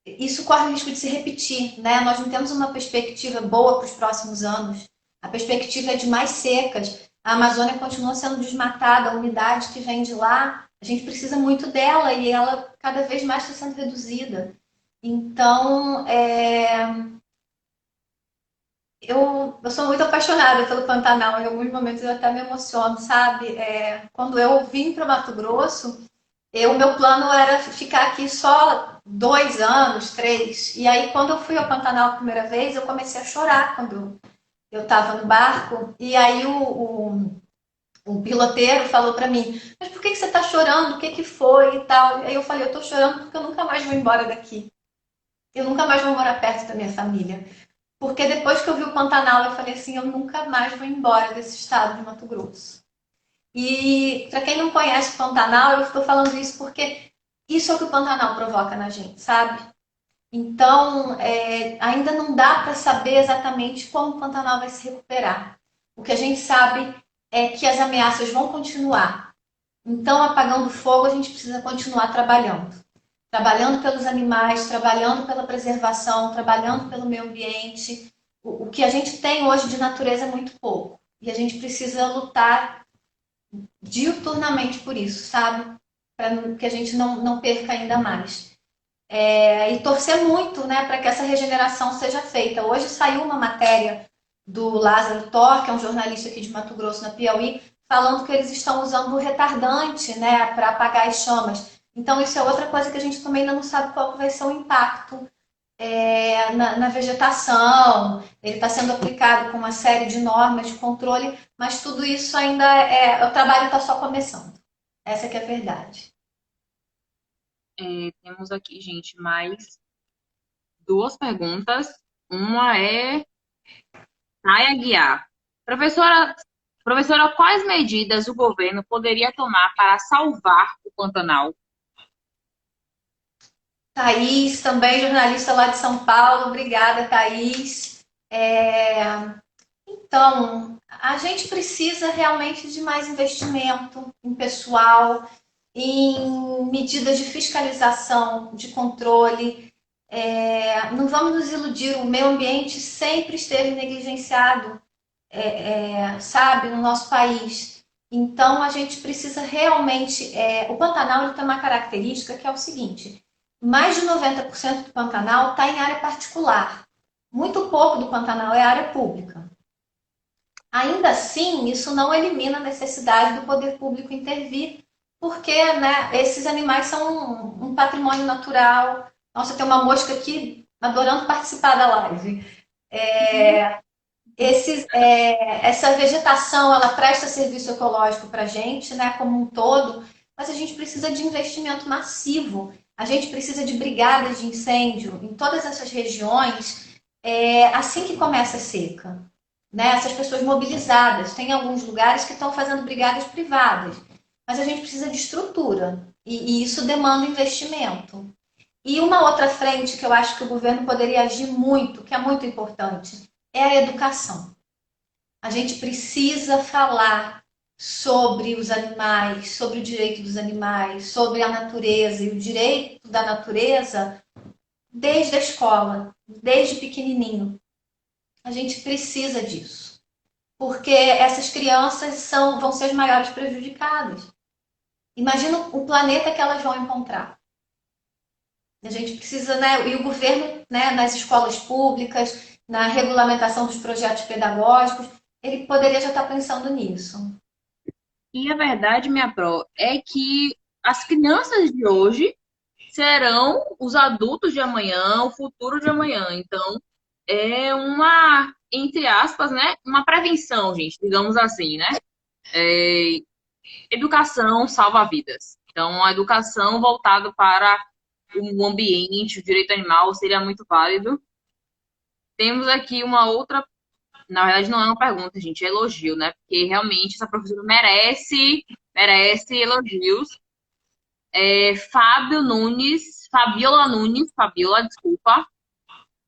isso corre o risco de se repetir, né? Nós não temos uma perspectiva boa para os próximos anos. A perspectiva é de mais secas. A Amazônia continua sendo desmatada, a umidade que vem de lá, a gente precisa muito dela e ela cada vez mais está sendo reduzida. Então, eu sou muito apaixonada pelo Pantanal. Em alguns momentos eu até me emociono, sabe? Quando eu vim para Mato Grosso, o meu plano era ficar aqui só 2 anos, 3. E aí, quando eu fui ao Pantanal a primeira vez, eu comecei a chorar quando eu estava no barco. E aí, o piloteiro falou para mim: Mas por que você está chorando? O que foi e tal? Aí eu falei: Eu estou chorando porque eu nunca mais vou embora daqui. Eu nunca mais vou morar perto da minha família. Porque depois que eu vi o Pantanal, eu falei assim: Eu nunca mais vou embora desse estado de Mato Grosso. E para quem não conhece o Pantanal, eu estou falando isso porque isso é o que o Pantanal provoca na gente, sabe? Então, ainda não dá para saber exatamente como o Pantanal vai se recuperar. O que a gente sabe é que as ameaças vão continuar. Então, apagando fogo, a gente precisa continuar trabalhando. Trabalhando pelos animais, trabalhando pela preservação, trabalhando pelo meio ambiente. O que a gente tem hoje de natureza é muito pouco. E a gente precisa lutar diuturnamente por isso, sabe? Para que a gente não perca ainda mais. E torcer muito, né, para que essa regeneração seja feita. Hoje saiu uma matéria do Lázaro Tor, que é um jornalista aqui de Mato Grosso, na Piauí, falando que eles estão usando o retardante, né, para apagar as chamas. Então, isso é outra coisa que a gente também ainda não sabe qual vai ser o impacto na vegetação. Ele está sendo aplicado com uma série de normas de controle, mas tudo isso ainda o trabalho está só começando. Essa que é a verdade. Temos aqui, gente, mais duas perguntas. Uma é Naya Guiar. Professora, professora, quais medidas o governo poderia tomar para salvar o Pantanal? Thaís, também jornalista lá de São Paulo. Obrigada, Thaís. Então, a gente precisa realmente de mais investimento em pessoal, em medidas de fiscalização, de controle. Não vamos nos iludir, o meio ambiente sempre esteve negligenciado, sabe, no nosso país. Então, a gente precisa realmente. O Pantanal ele tem uma característica que é o seguinte: mais de 90% do Pantanal está em área particular. Muito pouco do Pantanal é área pública. Ainda assim, isso não elimina a necessidade do poder público intervir, porque, né, esses animais são um patrimônio natural. Nossa, tem uma mosca aqui adorando participar da live. Essa vegetação, ela presta serviço ecológico para a gente, né, como um todo, mas a gente precisa de investimento massivo. A gente precisa de brigadas de incêndio em todas essas regiões, assim que começa a seca, né? Essas pessoas mobilizadas. Tem alguns lugares que estão fazendo brigadas privadas, mas a gente precisa de estrutura e isso demanda investimento. E uma outra frente que eu acho que o governo poderia agir muito, que é muito importante, é a educação. A gente precisa falar sobre os animais, sobre o direito dos animais, sobre a natureza e o direito da natureza desde a escola, desde pequenininho. A gente precisa disso, porque essas crianças vão ser as maiores prejudicadas. Imagina o planeta que elas vão encontrar. A gente precisa, né? E o governo, né, nas escolas públicas, na regulamentação dos projetos pedagógicos, ele poderia já estar pensando nisso. E a verdade, minha pró, é que as crianças de hoje serão os adultos de amanhã, o futuro de amanhã. Então, é uma, entre aspas, né, uma prevenção, gente, digamos assim, né? É, educação salva vidas. Então, a educação voltada para o ambiente, o direito animal seria muito válido. Temos aqui uma outra, na verdade não é uma pergunta, gente, é elogio, né? Porque realmente essa professora merece elogios. Fabiola, desculpa.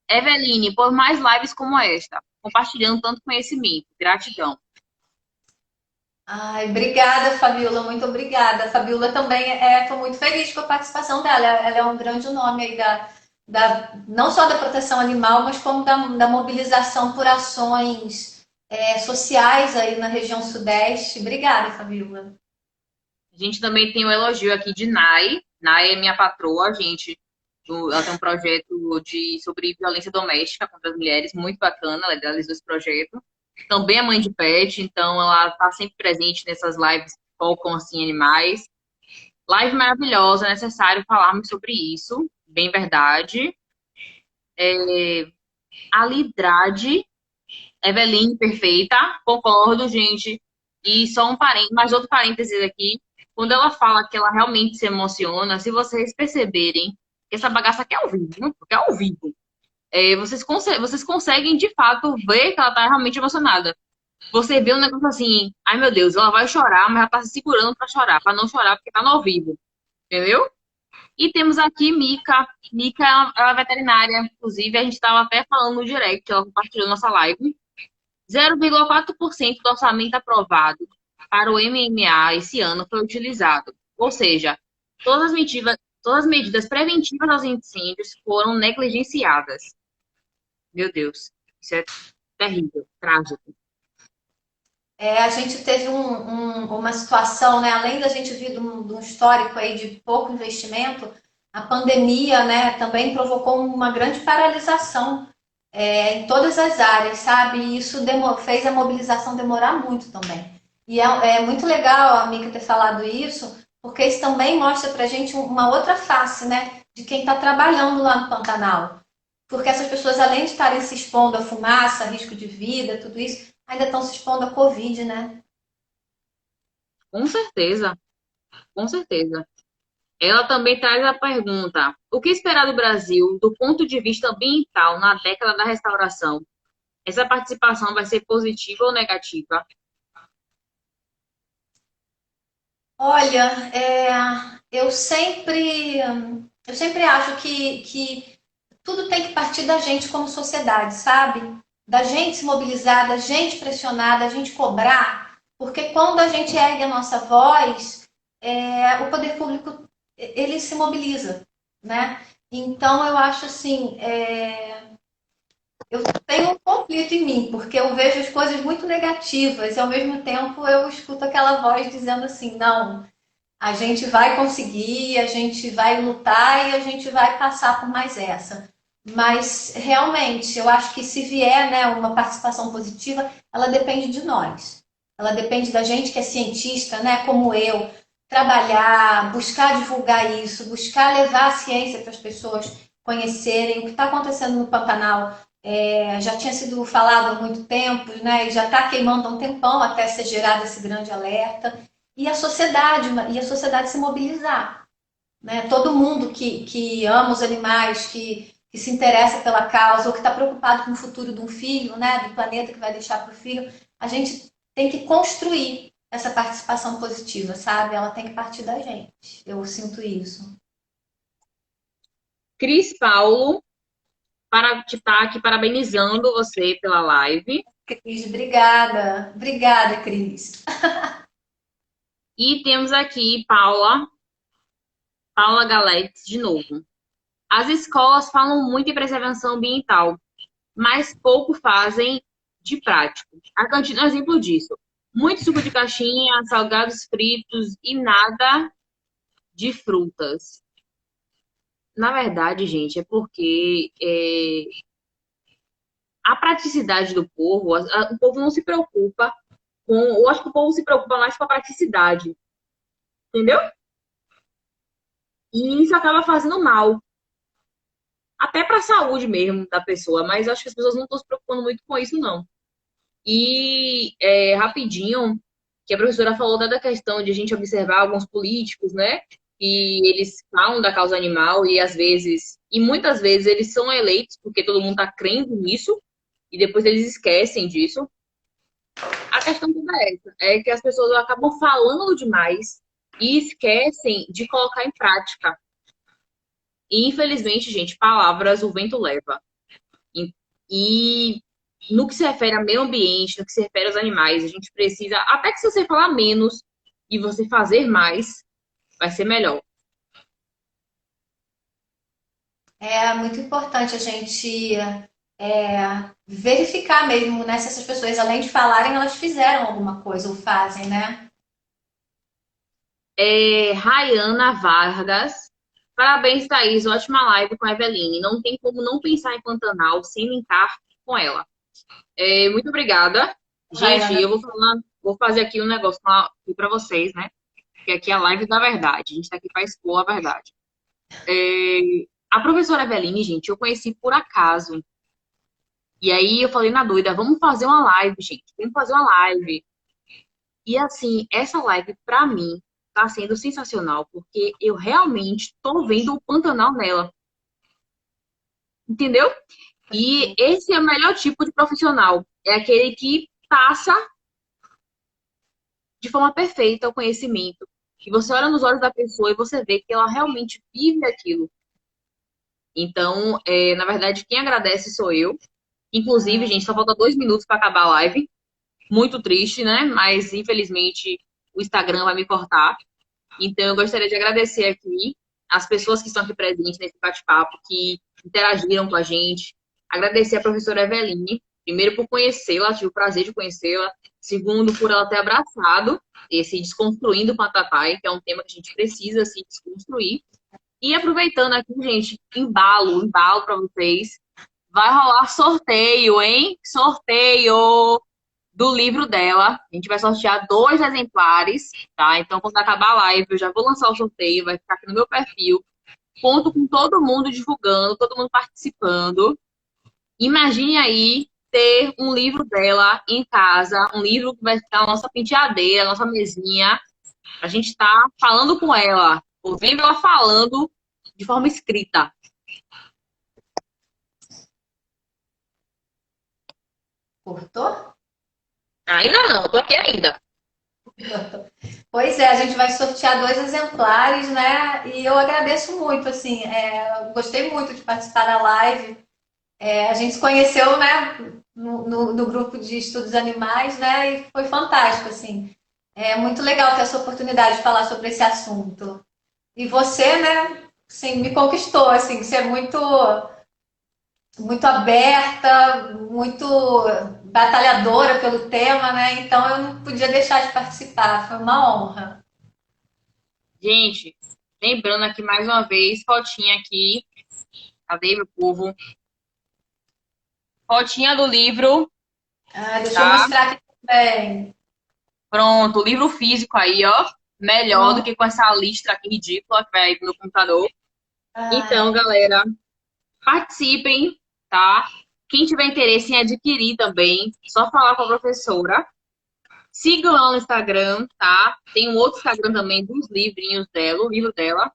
Eveline, por mais lives como esta, compartilhando tanto conhecimento. Gratidão. Ai, obrigada, Fabiola, muito obrigada. A Fabiola também estou muito feliz com a participação dela. Ela é um grande nome aí não só da proteção animal, mas como da mobilização por ações sociais aí na região Sudeste. Obrigada, Fabiola. A gente também tem o elogio aqui de Nai. Nai é minha patroa, gente. Ela tem um projeto sobre violência doméstica contra as mulheres, muito bacana, ela realizou esse projeto. Também é mãe de pet, então ela está sempre presente nessas lives que focam assim, em animais. Live maravilhosa, é necessário falarmos sobre isso, bem verdade. A Lidrade, Eveline, perfeita, concordo, gente. E só um parênteses, mais outro parênteses aqui. Quando ela fala que ela realmente se emociona, se vocês perceberem que essa bagaça aqui é ao vivo, viu? Porque é ao vivo. Vocês conseguem, de fato, ver que ela tá realmente emocionada. Você vê um negócio assim, ai meu Deus, ela vai chorar, mas ela tá se segurando pra chorar, pra não chorar porque tá no ao vivo, entendeu? E temos aqui Mica. Mica ela é veterinária, inclusive a gente estava até falando no direct, ela compartilhou nossa live. 0,4% do orçamento aprovado para o MMA esse ano foi utilizado. Ou seja, todas as medidas preventivas aos incêndios foram negligenciadas. Meu Deus, isso é terrível, trágico. A gente teve uma situação, né? Além da gente vir de um histórico aí de pouco investimento, a pandemia, né, também provocou uma grande paralisação em todas as áreas, sabe? E isso fez a mobilização demorar muito também. E é muito legal a Mica ter falado isso, porque isso também mostra pra gente uma outra face, né? De quem está trabalhando lá no Pantanal. Porque essas pessoas, além de estarem se expondo à fumaça, a risco de vida, tudo isso, ainda estão se expondo à Covid, né? Com certeza, com certeza. Ela também traz a pergunta: o que esperar do Brasil do ponto de vista ambiental na década da restauração? Essa participação vai ser positiva ou negativa? Olha, eu sempre acho que tudo tem que partir da gente como sociedade, sabe? Da gente se mobilizar, da gente pressionar, da gente cobrar, porque quando a gente ergue a nossa voz, o poder público ele se mobiliza, né? Então eu acho assim, eu tenho um conflito em mim, porque eu vejo as coisas muito negativas e ao mesmo tempo eu escuto aquela voz dizendo assim, não, a gente vai conseguir, a gente vai lutar e a gente vai passar por mais essa. Mas realmente, eu acho que se vier, né, uma participação positiva, ela depende de nós. Ela depende da gente que é cientista, né, como eu, trabalhar, buscar divulgar isso, buscar levar a ciência para as pessoas conhecerem o que está acontecendo no Pantanal. Já tinha sido falado há muito tempo, né, e já está queimando há um tempão até ser gerado esse grande alerta e a sociedade se mobilizar, né? Todo mundo que ama os animais, que se interessa pela causa ou que está preocupado com o futuro de um filho, né? Do planeta que vai deixar para o filho, a gente tem que construir essa participação positiva, sabe? Ela tem que partir da gente. Eu sinto isso. Cris Paulo, para te estar aqui parabenizando você pela live. Cris, obrigada. Obrigada, Cris. E temos aqui Paula Galete, de novo. As escolas falam muito em preservação ambiental, mas pouco fazem de prático. A cantina é um exemplo disso. Muito suco de caixinha, salgados fritos e nada de frutas. Na verdade, gente, é porque a praticidade do povo, o povo não se preocupa com. Eu acho que o povo se preocupa mais com a praticidade, entendeu? E isso acaba fazendo mal, até para a saúde mesmo da pessoa, mas eu acho que as pessoas não estão se preocupando muito com isso, não. E rapidinho, que a professora falou da questão de a gente observar alguns políticos, né? E eles falam da causa animal e às vezes, e muitas vezes eles são eleitos porque todo mundo está crendo nisso e depois eles esquecem disso. A questão toda é essa, é que as pessoas acabam falando demais e esquecem de colocar em prática. E infelizmente, gente, palavras o vento leva. E, e no que se refere ao meio ambiente, no que se refere aos animais, a gente precisa, até que se você falar menos e você fazer mais, vai ser melhor. É muito importante a gente verificar mesmo, né, se essas pessoas, além de falarem, elas fizeram alguma coisa ou fazem, né? Rayana Vargas. Parabéns, Thaís. Ótima live com a Eveline. Não tem como não pensar em Pantanal sem linkar com ela. Muito obrigada. Gente, Rayana. eu vou fazer aqui um negócio para vocês, né? Que aqui é a live da verdade. A gente está aqui para expor a verdade. A professora Eveline, gente, eu conheci por acaso. E aí eu falei na doida, vamos fazer uma live, gente. Vamos fazer uma live. E assim, essa live, pra mim, tá sendo sensacional, porque eu realmente tô vendo o Pantanal nela. Entendeu? E esse é o melhor tipo de profissional. É aquele que passa de forma perfeita o conhecimento. E você olha nos olhos da pessoa e você vê que ela realmente vive aquilo. Então, na verdade, quem agradece sou eu. Inclusive, gente, só falta 2 minutos para acabar a live. Muito triste, né? Mas, infelizmente, o Instagram vai me cortar. Então, eu gostaria de agradecer aqui as pessoas que estão aqui presentes nesse bate-papo, que interagiram com a gente. Agradecer a professora Eveline, primeiro por conhecê-la, tive o prazer de conhecê-la. Segundo, por ela ter abraçado esse Desconstruindo com a Tatá, que é um tema que a gente precisa se desconstruir. E aproveitando aqui, gente, embalo para vocês. Vai rolar sorteio, hein? Sorteio do livro dela. A gente vai sortear 2 exemplares, tá? Então, quando acabar a live, eu já vou lançar o sorteio, vai ficar aqui no meu perfil. Conto com todo mundo divulgando, todo mundo participando. Imagine aí ter um livro dela em casa, um livro que vai ficar na nossa penteadeira, na nossa mesinha. A gente tá falando com ela, ouvindo ela falando de forma escrita. Cortou? Ainda não, tô aqui ainda. Pois é, a gente vai sortear 2 exemplares, né? E eu agradeço muito, assim, eu gostei muito de participar da live. A gente se conheceu, né, no grupo de estudos animais, né? E foi fantástico, assim. É muito legal ter essa oportunidade de falar sobre esse assunto. E você, né, assim, me conquistou, assim, você é muito aberta, muito batalhadora pelo tema, né? Então eu não podia deixar de participar, foi uma honra. Gente, lembrando aqui mais uma vez, fotinha aqui. Cadê meu povo? Fotinha do livro, Deixa eu tá? mostrar aqui também. Pronto, o livro físico aí, ó. Melhor do Pronto. que com essa listra aqui ridícula que vai aí no computador. Então, Ai, galera, participem, tá? Quem tiver interesse em adquirir também, só falar com a professora. Sigam lá no Instagram, tá? Tem um outro Instagram também dos livrinhos dela, o livro dela.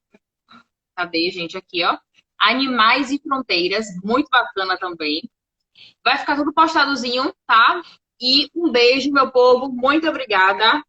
Cadê, gente? Aqui, ó. Animais e Fronteiras, muito bacana também. Vai ficar tudo postadozinho, tá? E um beijo, meu povo. Muito obrigada.